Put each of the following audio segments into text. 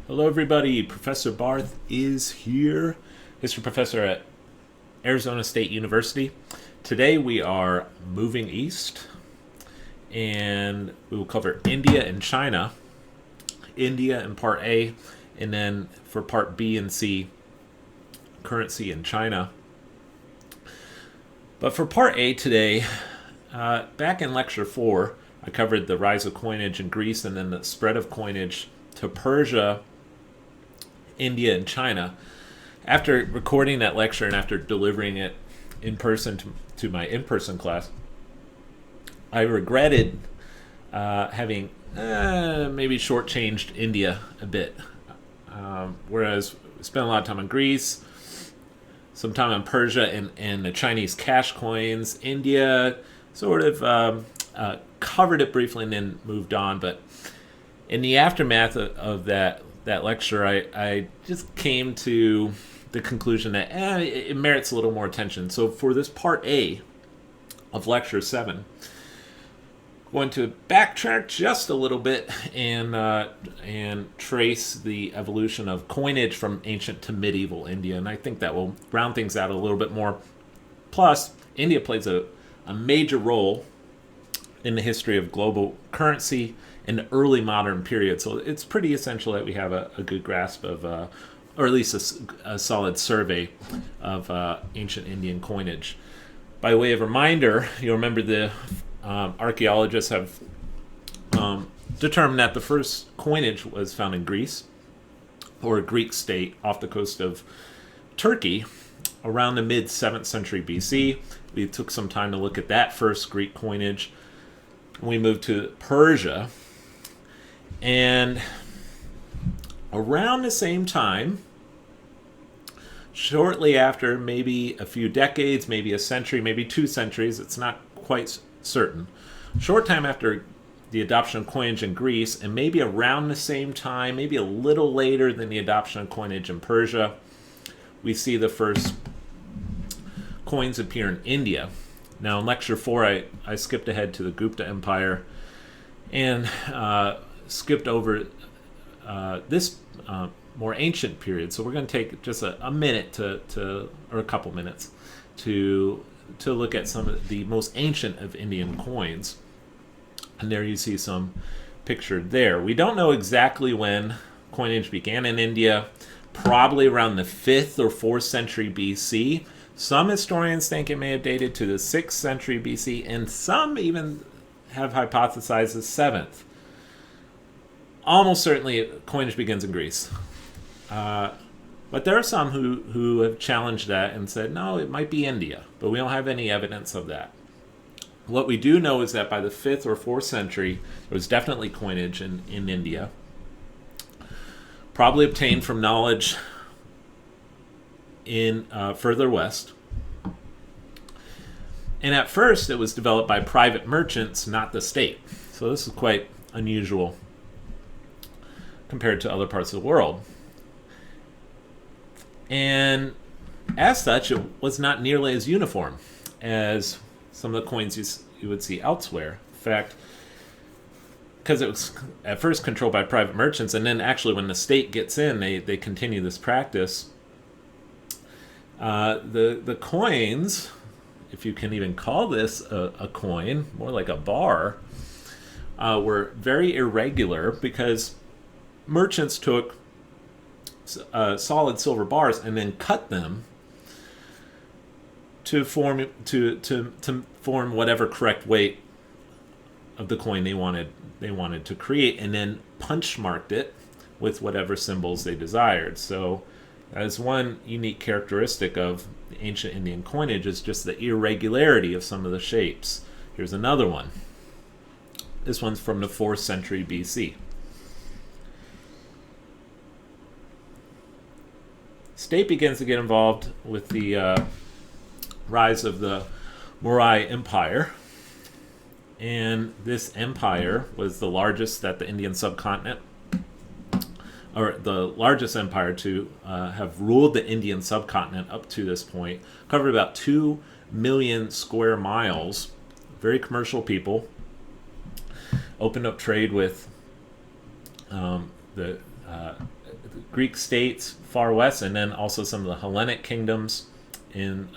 Hello, everybody. Professor Barth is here, history professor at Arizona State University. Today we are moving east, and we will cover India and China. India in part A, and then for part B and C, currency in China. But for part A today, back in lecture 4, I covered the rise of coinage in Greece and then the spread of coinage to Persia, India, and China. After recording that lecture and after delivering it in person to my in-person class, I regretted having maybe shortchanged India a bit. Whereas we spent a lot of time on Greece, some time on Persia and the Chinese cash coins. India sort of covered it briefly and then moved on. But in the aftermath of that lecture, I just came to the conclusion that it merits a little more attention. So for this part A of lecture 7, I'm going to backtrack just a little bit and trace the evolution of coinage from ancient to medieval India, and I think that will round things out a little bit more. Plus, India plays a major role in the history of global currency in the early modern period, so it's pretty essential that we have a good grasp of, or at least a solid survey of ancient Indian coinage. By way of reminder, you'll remember the archaeologists have determined that the first coinage was found in Greece, or a Greek state off the coast of Turkey, around the mid-7th century BC. We took some time to look at that first Greek coinage. We moved to Persia, and around the same time, shortly after, maybe a few decades, maybe a century, maybe 2 centuries, it's not quite certain, short time after the adoption of coinage in Greece, and maybe around the same time, maybe a little later than the adoption of coinage in Persia, we see the first coins appear in India. Now, in lecture 4, I skipped ahead to the Gupta Empire and skipped over this more ancient period. So we're going to take just a minute or a couple minutes to look at some of the most ancient of Indian coins. And there you see some pictured there. We don't know exactly when coinage began in India, probably around the 5th or 4th century BC. Some historians think it may have dated to the 6th century BC, and some even have hypothesized the 7th. Almost certainly, coinage begins in Greece. But there are some who have challenged that and said, no, it might be India, but we don't have any evidence of that. What we do know is that by the 5th or 4th century, there was definitely coinage in India, probably obtained from knowledge in further west. And at first, it was developed by private merchants, not the state. So this is quite unusual compared to other parts of the world. And as such, it was not nearly as uniform as some of the coins you would see elsewhere. In fact, because it was at first controlled by private merchants, and then actually when the state gets in, they continue this practice. The coins, if you can even call this a coin, more like a bar, were very irregular because merchants took solid silver bars and then cut them to form whatever correct weight of the coin they wanted to create, and then punch marked it with whatever symbols they desired. So that is one unique characteristic of the ancient Indian coinage, is just the irregularity of some of the shapes. Here's another one. This one's from the 4th century BC. State begins to get involved with the rise of the Maurya Empire, and this empire was the largest that the Indian subcontinent, or the largest empire to have ruled the Indian subcontinent up to this point, covered about 2 million square miles, very commercial people, opened up trade with the Greek states far west, and then also some of the Hellenic kingdoms in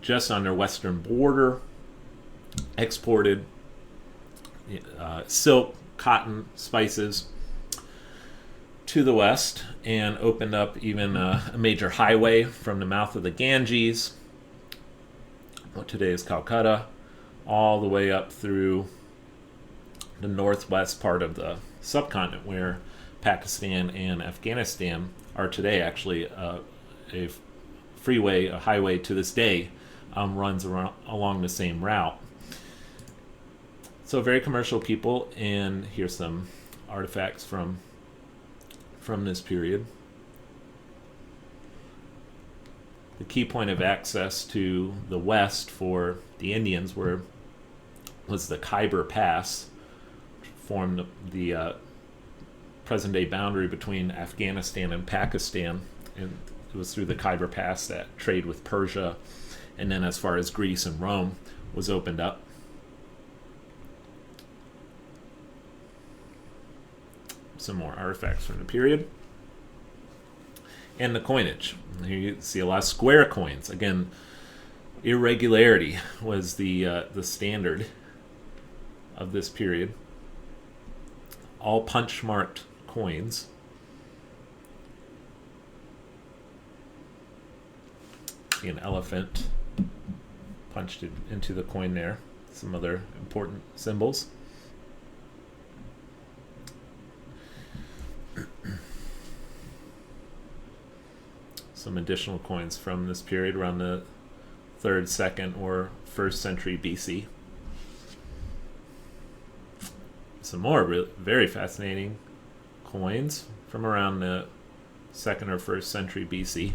just on their western border, exported silk, cotton, spices to the west, and opened up even a major highway from the mouth of the Ganges, what today is Calcutta, all the way up through the northwest part of the subcontinent, where Pakistan and Afghanistan are today. Actually, a freeway, a highway to this day, runs along the same route. So very commercial people, and here's some artifacts from this period. The key point of access to the west for the Indians was the Khyber Pass, which formed the present-day boundary between Afghanistan and Pakistan, and it was through the Khyber Pass that trade with Persia, and then as far as Greece and Rome, was opened up. Some more artifacts from the period. And the coinage. Here you see a lot of square coins. Again, irregularity was the standard of this period. All punch-marked coins. See an elephant punched into the coin there. Some other important symbols. Some additional coins from this period around the 3rd, 2nd, or 1st century BC. Some more very fascinating coins from around the 2nd or 1st century BC.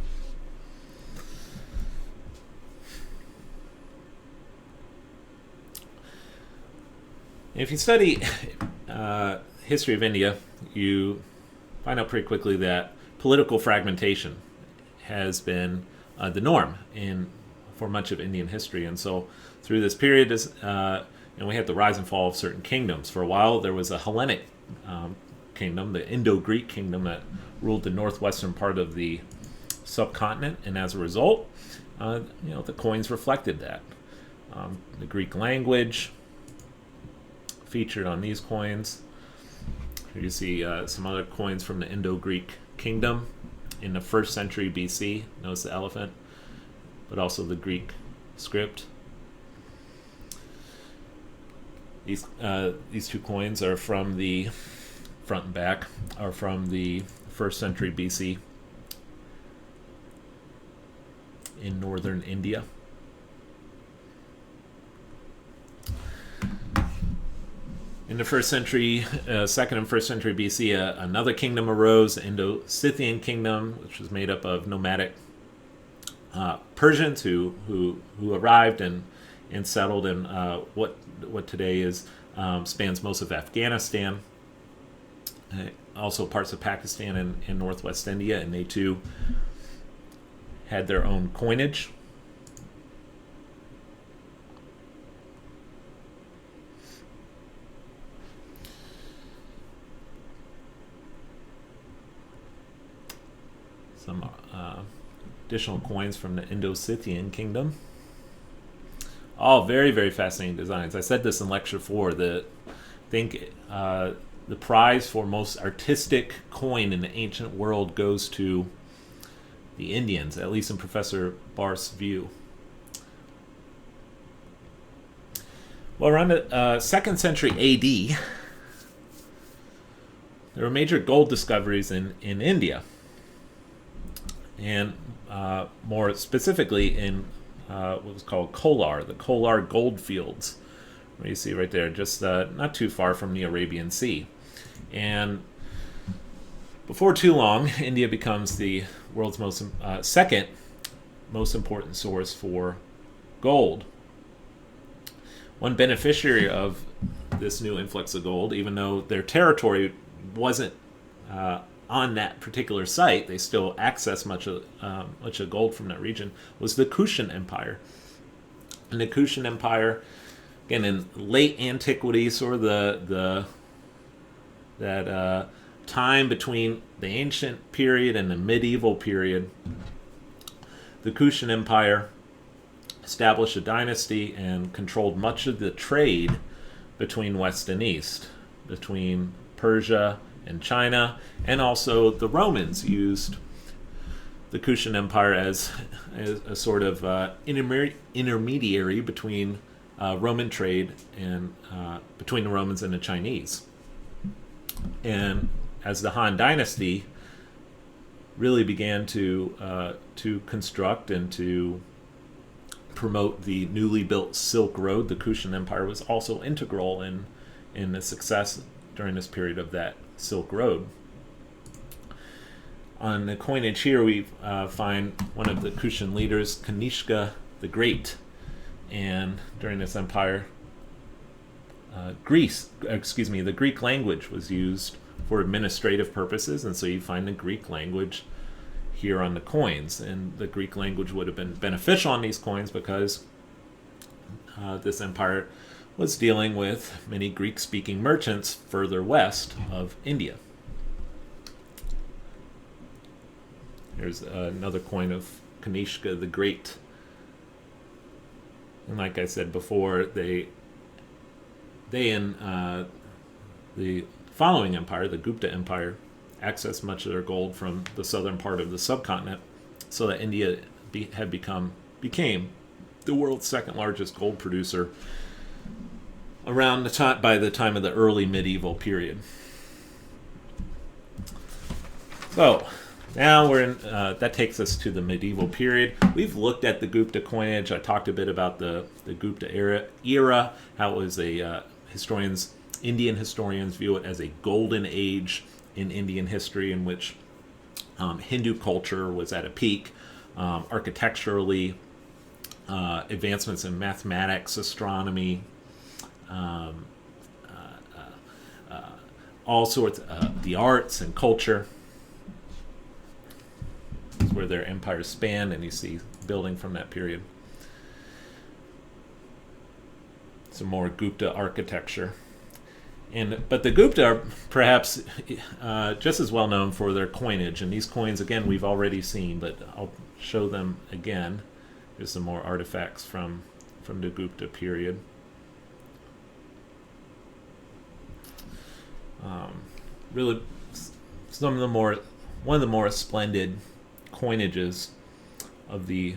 If you study history of India, you find out pretty quickly that political fragmentation has been the norm for much of Indian history. And so through this period, we had the rise and fall of certain kingdoms. For a while, there was a Hellenic kingdom, the Indo-Greek kingdom, that ruled the northwestern part of the subcontinent. And as a result, the coins reflected that. The Greek language featured on these coins. Here you see some other coins from the Indo-Greek kingdom in the 1st century BC. Notice the elephant, but also the Greek script. These two coins are from the front and back are from the 1st century BC in northern India. In the 1st century, 2nd and 1st century BC, another kingdom arose, the Indo-Scythian kingdom, which was made up of nomadic Persians who arrived and settled in what today is spans most of Afghanistan, also parts of Pakistan and northwest India, and they too had their own coinage. Some additional coins from the Indo-Scythian kingdom. All very, very fascinating designs. I said this in lecture 4. The prize for most artistic coin in the ancient world goes to the Indians, at least in Professor Barth's view. Well, around the 2nd century AD, there were major gold discoveries in India. And more specifically in what was called Kolar, the Kolar gold fields. What you see right there, just not too far from the Arabian Sea. And before too long, India becomes the world's second most important source for gold. One beneficiary of this new influx of gold, even though their territory wasn't on that particular site, they still accessed much of gold from that region, was the Kushan Empire. And the Kushan Empire, again in late antiquity, sort of that time between the ancient period and the medieval period, the Kushan Empire established a dynasty and controlled much of the trade between West and East, between Persia and China, and also the Romans used the Kushan Empire as a sort of intermediary between Roman trade and between the Romans and the Chinese. And as the Han Dynasty really began to construct and to promote the newly built Silk Road, the Kushan Empire was also integral in the success during this period of that Silk Road. On the coinage here, we find one of the Kushan leaders, Kanishka the Great, and during this empire, the Greek language was used for administrative purposes, and so you find the Greek language here on the coins, and the Greek language would have been beneficial on these coins because this empire was dealing with many Greek-speaking merchants further west of India. Here's another coin of Kanishka the Great. And like I said before, they in the following empire, the Gupta Empire, accessed much of their gold from the southern part of the subcontinent, so that India became the world's second largest gold producer around the time, by the time of the early medieval period. So now we're in. That takes us to the medieval period. We've looked at the Gupta coinage. I talked a bit about the Gupta era, how it was Indian historians view it as a golden age in Indian history, in which Hindu culture was at a peak, architecturally, advancements in mathematics, astronomy, all sorts of the arts and culture. This is where their empires spanned, and you see building from that period. Some more Gupta architecture. But the Gupta are perhaps just as well known for their coinage. And these coins, again, we've already seen, but I'll show them again. Here's some more artifacts from the Gupta period. Really, one of the more splendid coinages of the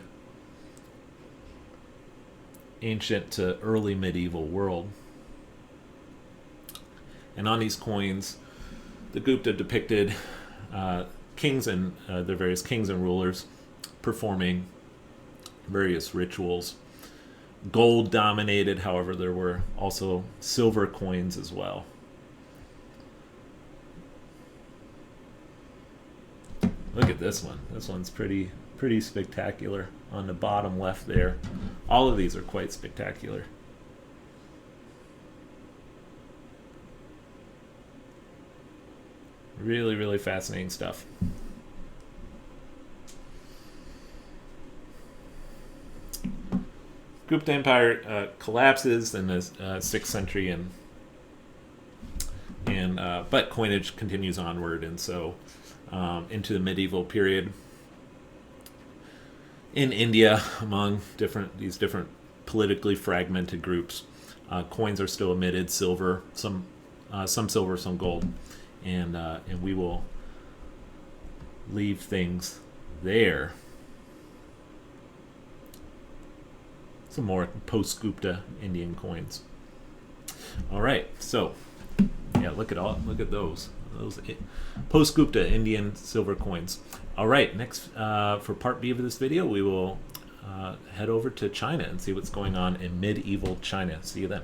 ancient to early medieval world. And on these coins, the Gupta depicted kings and their various kings and rulers performing various rituals. Gold dominated, however, there were also silver coins as well. Look at this one. This one's pretty spectacular on the bottom left there. All of these are quite spectacular. Really, really fascinating stuff. Gupta Empire collapses in the 6th century, but coinage continues onward, and so into the medieval period. In India, among these different politically fragmented groups, coins are still emitted, silver, some silver, some gold, and we will leave things there. Some more post-Gupta Indian coins. All right, so yeah, look at those post-Gupta Indian silver coins. All right, next for part B of this video, we will head over to China and see what's going on in medieval China. See you then.